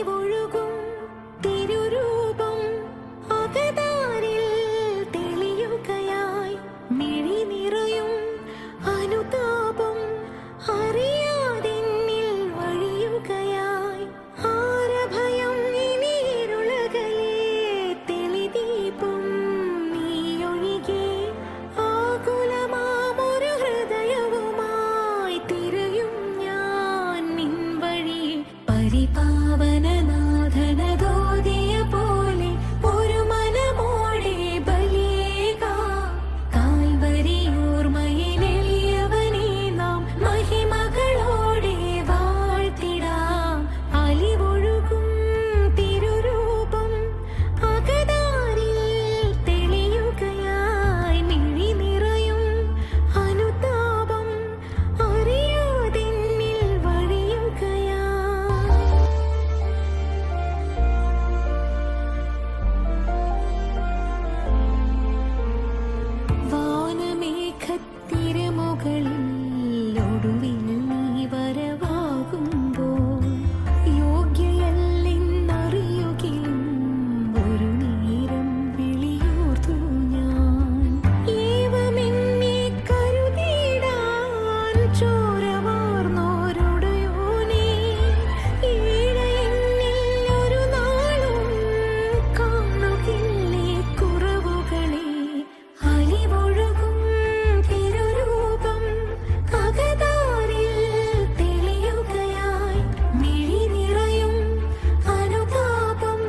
അലിവൊഴുകും തിരുരൂപം അകതാരിൽ തെളിയുകയായി മിഴി നിറയും അനുതാപം അറിയാതെന്നിൽ വഴിയുകയായി ആരഭയം ഇനിയിരുളകലേ തെളിദീപം നീയൊഴികെ ആകുലമാമൊരു ഹൃദയവുമായി തിരയും ഞാൻ നിൻ വഴിയെ പരിപാവനനാഥനദോദിയ പോലെ ഒരു മനമോടെ ബലിയേകാം കാൽവരിയോർമ്മയിലെളിയവനെ നാം മഹിമകളോടെ വാഴ്ത്തിടാം അലിവൊഴുകും തിരുരൂപം അകതാരിൽ തെളിയുകയായി മിഴി നിറയും അനുതാപം അറിയാതെന്നിൽ വഴിയുകയായി വാനമേഘത്തിരമുകളിൽ ഒടുവിൽ നീ വരവാകുമ്പോൾ യോഗ്യയല്ലെന്നറിയുകയും ഒരു നേരം വിളിയോർത്തു ഞാൻ ഏവമെന്നെ കരുതിയിടാൻ ചോരവാർന്നോരുടയോനേ ഈഴയെന്നിൽ ഒരു നാളും കാണുകില്ലേ കുറവുകളെ അലിവൊഴുകും തിരുരൂപം അകതാരിൽ തെളിയുകയായി മിഴി നിറയും അനുതാപം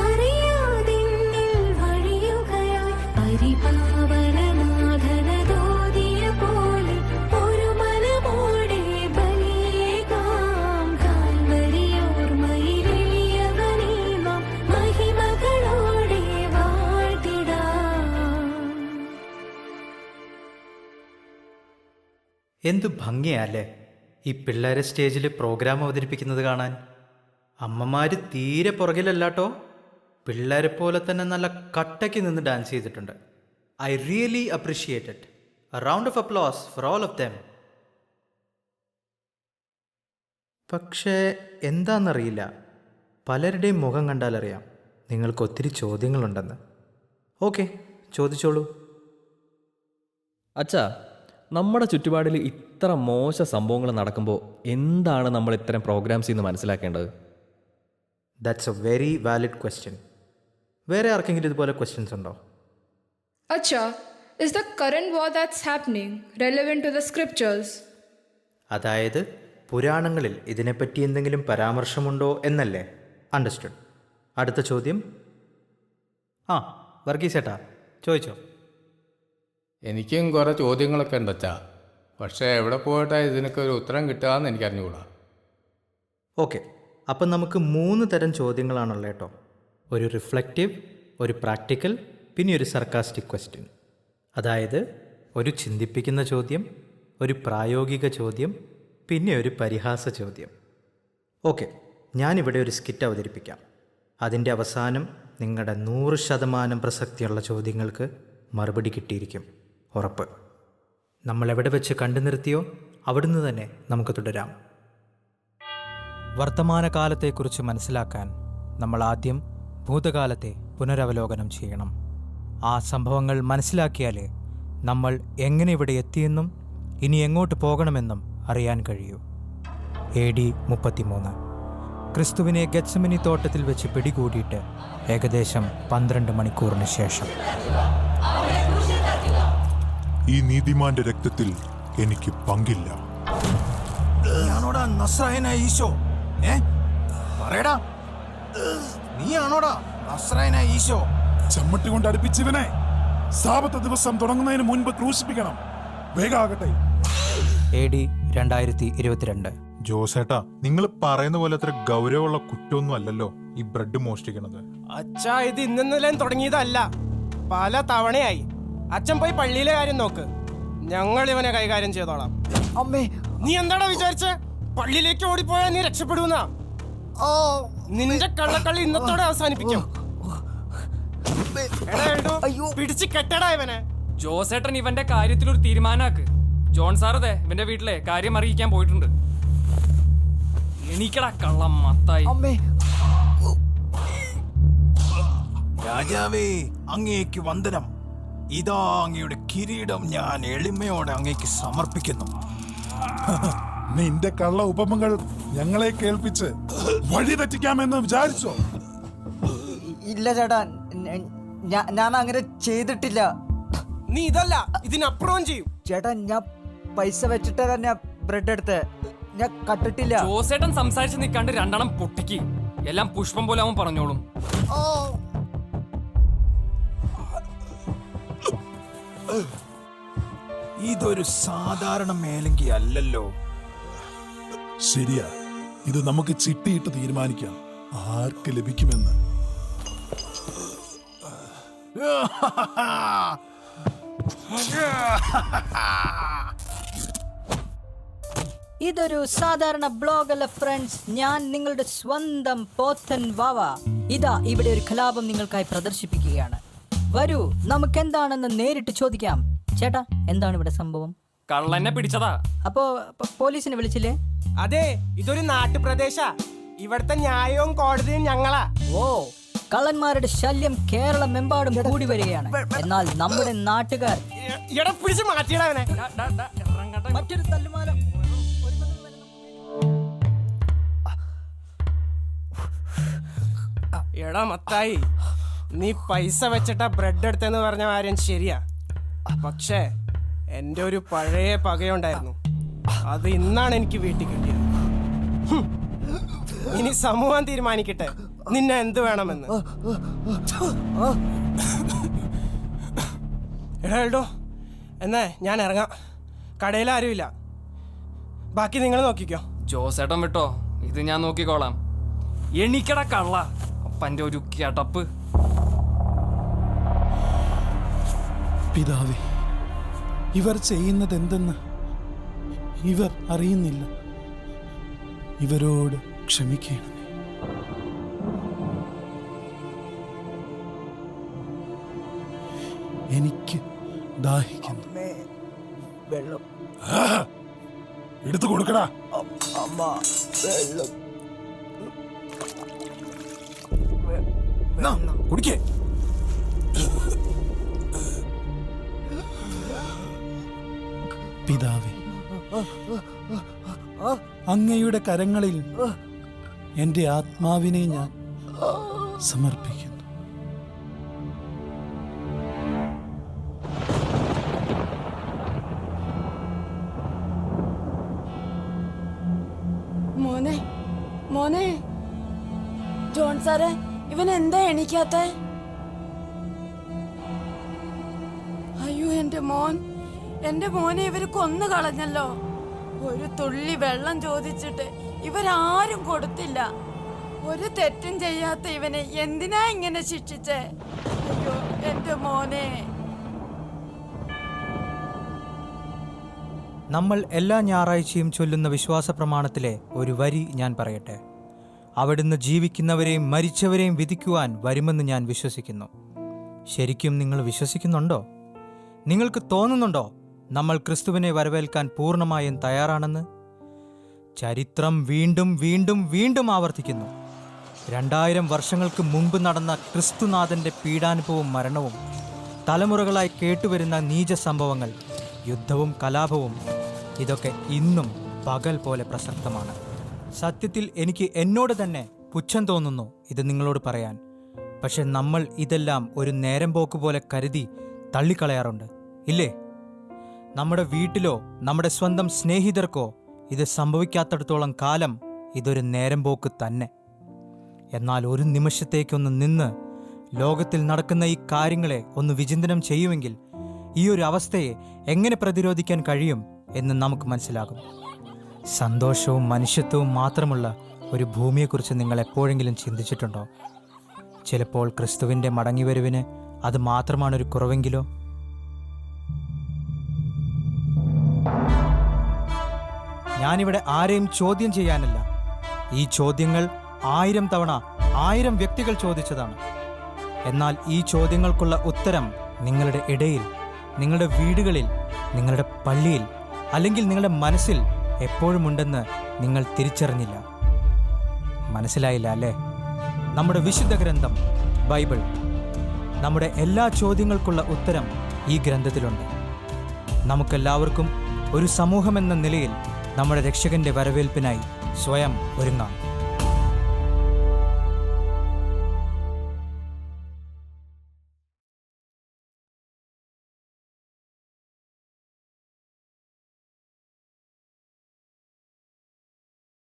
അറിയാതെന്നിൽ വഴിയുകയായി പരിപാവനനാഥനദോദിയ പോലെ ഒരു മനമോടെ ബലിയേകാം കാൽവരിയോർമ്മയിലെളിയവനെ നാം മഹിമകളോടെ വാഴ്ത്തിടാം. എന്തു ഭംഗിയല്ലേ ഈ പിള്ളേരെ സ്റ്റേജിൽ പ്രോഗ്രാം അവതരിപ്പിക്കുന്നത് കാണാൻ. അമ്മമാര് തീരെ പുറകിലല്ലാട്ടോ, പിള്ളേരെ പോലെ തന്നെ നല്ല കട്ടയ്ക്ക് നിന്ന് ഡാൻസ് ചെയ്തിട്ടുണ്ട്. I really appreciate it. A round of applause for all of them. പക്ഷേ എന്താണെന്നറിയില്ല, പലരുടെയും മുഖം കണ്ടാലറിയാം നിങ്ങൾക്ക് ഒത്തിരി ചോദ്യങ്ങളുണ്ടെന്ന്. ഓക്കെ, ചോദിച്ചോളൂ. അച്ഛാ, നമ്മുടെ ചുറ്റുപാടിൽ ഇത്ര മോശ സംഭവങ്ങൾ നടക്കുമ്പോൾ എന്താണ് നമ്മൾ ഇത്തരം പ്രോഗ്രാംസിൽ നിന്ന് മനസ്സിലാക്കേണ്ടത്? That's A very valid question. വേറെ ആർക്കെങ്കിലും ഇതുപോലെ ക്വസ്റ്റ്യൻസ് ഉണ്ടോ? Acha, is the current war that's happening relevant to the scriptures? അതായത് പുരാണങ്ങളിൽ ഇതിനെപ്പറ്റി എന്തെങ്കിലും പരാമർശമുണ്ടോ എന്നല്ലേ? അണ്ടർസ്റ്റുഡ്. അടുത്ത ചോദ്യം. ആ, വർഗീസേട്ടാ ചോദിച്ചോ. എനിക്കും കുറേ ചോദ്യങ്ങളൊക്കെ ഉണ്ട് അച്ഛാ. പക്ഷേ എവിടെ പോയിട്ടാണ് ഇതിനൊക്കെ ഒരു ഉത്തരം കിട്ടുകയെന്ന് എനിക്കറിഞ്ഞുകൂടാ. ഓക്കെ, അപ്പം നമുക്ക് 3 തരം ചോദ്യങ്ങളാണുള്ളത് കേട്ടോ. ഒരു റിഫ്ലക്റ്റീവ്, ഒരു പ്രാക്ടിക്കൽ, പിന്നെ ഒരു സർക്കാസ്റ്റിക് ക്വസ്റ്റ്യൻ. അതായത് ഒരു ചിന്തിപ്പിക്കുന്ന ചോദ്യം, ഒരു പ്രായോഗിക ചോദ്യം, പിന്നെ ഒരു പരിഹാസ ചോദ്യം. ഓക്കെ, ഞാനിവിടെ ഒരു സ്കിറ്റ് അവതരിപ്പിക്കാം. അതിൻ്റെ അവസാനം നിങ്ങളുടെ 100% പ്രസക്തിയുള്ള ചോദ്യങ്ങൾക്ക് മറുപടി കിട്ടിയിരിക്കും, ഉറപ്പ്. നമ്മളെവിടെ വെച്ച് കണ്ടു നിർത്തിയോ അവിടുന്ന് തന്നെ നമുക്ക് തുടരാം. വർത്തമാനകാലത്തെക്കുറിച്ച് മനസ്സിലാക്കാൻ നമ്മൾ ആദ്യം ഭൂതകാലത്തെ പുനരവലോകനം ചെയ്യണം. ആ സംഭവങ്ങൾ മനസ്സിലാക്കിയാലേ നമ്മൾ എങ്ങനെ ഇവിടെ എത്തിയെന്നും ഇനി എങ്ങോട്ട് പോകണമെന്നും അറിയാൻ കഴിയൂ. AD 33 ക്രിസ്തുവിനെ ഗെത്സമനി തോട്ടത്തിൽ വെച്ച് പിടികൂടിയിട്ട് ഏകദേശം 12 മണിക്കൂറിന് ശേഷം. ഈ നീതിമാന്റെ രക്തത്തിൽ എനിക്ക് പങ്കില്ല. നീയാണോടാ നസ്രായനായ ഈശോ? പറയടാ, നീയാണോടാ നസ്രായനായ ഈശോ? ചമ്മട്ടി കൊണ്ട് അടുപ്പിച്ചവനെ സാബത്ത് ദിവസം തുടങ്ങുന്നതിന് മുൻപ് ക്രൂശിപ്പിക്കണം. വേഗാകട്ടെ. AD 2022. ജോസേട്ടാ, നിങ്ങൾ പറയുന്ന പോലെ അത്ര ഗൗരവമുള്ള കുറ്റമൊന്നും അല്ലല്ലോ ഈ ബ്രെഡ് മോഷ്ടിക്കണത്. അച്ഛാ, ഇത് ഇന്നലെ തുടങ്ങിയതല്ല, പല തവണയായി. അച്ഛൻ പോയി പള്ളിയിലെ കാര്യം നോക്ക്, ഞങ്ങൾ ഇവനെ കൈകാര്യം ചെയ്തോളാം. അമ്മേ, നീ എന്താടാ വിചാരിച്ച പള്ളിയിലേക്ക് ഓടിപ്പോയാ നീ രക്ഷപ്പെടുന്ന? നിന്റെ കള്ളക്കളി ഇന്നത്തോടെ അവസാനിപ്പിക്കും. പിടിച്ച് കെട്ടടാ ഇവനെ. ജോസേട്ടൻ ഇവന്റെ കാര്യത്തിൽ ഒരു തീരുമാനാക്ക്. ജോൺ സാറതെ ഇവന്റെ വീട്ടിലെ കാര്യം അറിയിക്കാൻ പോയിട്ടുണ്ട്. എണീക്കടാ കള്ളം മത്തായി. രാജാവേ, അങ്ങേക്ക് വന്ദനം. ഇതാ അങ്ങയുടെ കിരീടം ഞാൻ എളിമയോടെ അങ്ങേക്ക് സമർപ്പിക്കുന്നു. നിന്റെ കള്ള ഉപമകൾ ഞങ്ങളെ കേൾപ്പിച്ച് വഴി തെറ്റിക്കാമെന്ന് വിചാരിച്ചോ? ഇല്ല ചേട്ടാ, ഞാൻ അങ്ങനെ ചെയ്തിട്ടില്ല. നീ ഇതല്ല ഇതിനപ്പുറവും ചെയ്യും. ചേട്ടാ, ഞാൻ പൈസ വെച്ചിട്ട് തന്നെ ബ്രെഡ് എടുത്ത്, ഞാൻ കട്ടിട്ടില്ല. ജോസേട്ടൻ സംസാരിച്ച് നിൽക്കാണ്ട് രണ്ടെണ്ണം പൊട്ടിക്ക്. എല്ലാം പുഷ്പം പോലെ അവൻ പറഞ്ഞോളും. ഇതൊരു സാധാരണ മേലങ്കി അല്ലല്ലോ. ശരിയാ, ഇത് നമുക്ക് ചിട്ടിയിട്ട് തീരുമാനിക്കാം ആർക്ക് ലഭിക്കുമെന്ന്. ഇതൊരു സാധാരണ ബ്ലോഗ് അല്ല ഫ്രണ്ട്സ്. ഞാൻ നിങ്ങളുടെ സ്വന്തം പോത്തൻ വാവ. ഇതാ ഇവിടെ ഒരു കലാപം നിങ്ങൾക്കായി പ്രദർശിപ്പിക്കുകയാണ്. വരൂ, നമുക്ക് എന്താണെന്ന് നേരിട്ട് ചോദിക്കാം. ചേട്ടാ, എന്താണ് ഇവിടെ സംഭവം? കള്ളനെ പിടിച്ചതാ. അപ്പോ പോലീസിനെ വിളിച്ചില്ലേ? അതെ, ഇതൊരു നാട്ടുപ്രദേശ. ഇവിടുത്തെ ന്യായവും കോടതിയും ഞങ്ങളാ. ഓ, കള്ളന്മാരുടെ ശല്യം കേരളമെമ്പാടും കൂടി വരികയാണ്. എന്നാൽ നമ്മുടെ നാട്ടുകാർ പിടിച്ച് മാറ്റിയിടവനെ. മറ്റൊരു തല്ലുമാല. എടാ മത്തായി, നീ പൈസ വെച്ചിട്ട ബ്രെഡ് എടുത്തെന്ന് പറഞ്ഞ കാര്യം ശരിയാ. പക്ഷേ എൻ്റെ ഒരു പഴയ പകയുണ്ടായിരുന്നു. അത് ഇന്നാണ് എനിക്ക് വീട്ടിൽ കിട്ടിയത്. ഇനി സമൂഹം തീരുമാനിക്കട്ടെ നിന്നെ എന്ത് വേണമെന്ന്. എടാ എൽഡോ, എന്നേ ഞാൻ ഇറങ്ങാം. കടയിൽ ആരുമില്ല, ബാക്കി നിങ്ങൾ നോക്കിക്കോ. ജോസേട്ടൻ വിട്ടോ, ഇത് ഞാൻ നോക്കിക്കോളാം. എണീക്കട കള്ള, അപ്പൻ്റെ ഒരു കിടപ്പ്. പിതാവേ, ഇവർ ചെയ്യുന്നത് എന്തെന്ന് ഇവർ അറിയുന്നില്ല. ഇവരോട് ക്ഷമിക്കണം. എനിക്ക് ദാഹിക്കുന്നു. വെള്ളം എടുത്തു കൊടുക്കടാ. അമ്മ, വെള്ളം കുടിക്കേ. പിതാവേ, അങ്ങയുടെ കരങ്ങളിൽ എൻ്റെ ആത്മാവിനെ ഞാൻ സമർപ്പിക്കുന്നു. മോനെ, മോനെ, ജോൺ സാറേ, ഇവൻ എന്താ എണീക്കാത്ത? അയ്യോ, എന്റെ മോനെ ഇവര് കൊന്നു കളഞ്ഞല്ലോ. ഒരു തുള്ളി വെള്ളം ചോദിച്ചിട്ട് ഇവരാരും കൊടുത്തില്ല. ഒരു തെറ്റും ചെയ്യാത്ത ഇവനെ എന്തിനാ ഇങ്ങനെ ശിക്ഷിച്ചേ? അയ്യോ, എന്റെ മോനെ. നമ്മൾ എല്ലാ ഞായറാഴ്ചയും ചൊല്ലുന്ന വിശ്വാസ പ്രമാണത്തിലെ ഒരു വരി ഞാൻ പറയട്ടെ. അവിടുന്ന് ജീവിക്കുന്നവരെയും മരിച്ചവരെയും വിധിക്കുവാൻ വരുമെന്ന് ഞാൻ വിശ്വസിക്കുന്നു. ശരിക്കും നിങ്ങൾ വിശ്വസിക്കുന്നുണ്ടോ? നിങ്ങൾക്ക് തോന്നുന്നുണ്ടോ നമ്മൾ ക്രിസ്തുവിനെ വരവേൽക്കാൻ പൂർണ്ണമായും തയ്യാറാണെന്ന്? ചരിത്രം വീണ്ടും വീണ്ടും വീണ്ടും ആവർത്തിക്കുന്നു. 2000 വർഷങ്ങൾക്ക് മുമ്പ് നടന്ന ക്രിസ്തുനാഥൻ്റെ പീഡാനുഭവവും മരണവും, തലമുറകളായി കേട്ടുവരുന്ന നീച സംഭവങ്ങൾ, യുദ്ധവും കലാപവും, ഇതൊക്കെ ഇന്നും പകൽ പോലെ പ്രസക്തമാണ്. സത്യത്തിൽ എനിക്ക് എന്നോട് തന്നെ പുച്ഛം തോന്നുന്നു ഇത് നിങ്ങളോട് പറയാൻ. പക്ഷെ നമ്മൾ ഇതെല്ലാം ഒരു നേരം പോക്ക് പോലെ കരുതി തള്ളിക്കളയാറുണ്ട്, ഇല്ലേ? നമ്മുടെ വീട്ടിലോ നമ്മുടെ സ്വന്തം സ്നേഹിതർക്കോ ഇത് സംഭവിക്കാത്തടത്തോളം കാലം ഇതൊരു നേരം പോക്ക് തന്നെ. എന്നാൽ ഒരു നിമിഷത്തേക്കൊന്ന് നിന്ന് ലോകത്തിൽ നടക്കുന്ന ഈ കാര്യങ്ങളെ ഒന്ന് വിചിന്തനം ചെയ്യുമെങ്കിൽ ഈ ഒരു അവസ്ഥയെ എങ്ങനെ പ്രതിരോധിക്കാൻ കഴിയും എന്ന് നമുക്ക് മനസ്സിലാകും. സന്തോഷവും മനുഷ്യത്വവും മാത്രമുള്ള ഒരു ഭൂമിയെക്കുറിച്ച് നിങ്ങൾ എപ്പോഴെങ്കിലും ചിന്തിച്ചിട്ടുണ്ടോ? ചിലപ്പോൾ ക്രിസ്തുവിൻ്റെ മടങ്ങിവരവിന് അത് മാത്രമാണൊരു കുറവെങ്കിലോ? ഞാനിവിടെ ആരെയും ചോദ്യം ചെയ്യാനല്ല. ഈ ചോദ്യങ്ങൾ 1000 തവണ 1000 വ്യക്തികൾ ചോദിച്ചതാണ്. എന്നാൽ ഈ ചോദ്യങ്ങൾക്കുള്ള ഉത്തരം നിങ്ങളുടെ ഇടയിൽ, നിങ്ങളുടെ വീടുകളിൽ, നിങ്ങളുടെ പള്ളിയിൽ, അല്ലെങ്കിൽ നിങ്ങളുടെ മനസ്സിൽ എപ്പോഴുമുണ്ടെന്ന് നിങ്ങൾ തിരിച്ചറിഞ്ഞില്ല. മനസ്സിലായില്ല അല്ലേ? നമ്മുടെ വിശുദ്ധ ഗ്രന്ഥം ബൈബിൾ നമ്മുടെ എല്ലാ ചോദ്യങ്ങൾക്കുള്ള ഉത്തരം ഈ ഗ്രന്ഥത്തിലുണ്ട്. നമുക്കെല്ലാവർക്കും ഒരു സമൂഹമെന്ന നിലയിൽ നമ്മുടെ രക്ഷകന്റെ വരവേൽപ്പിനായി സ്വയം ഒരുങ്ങാം.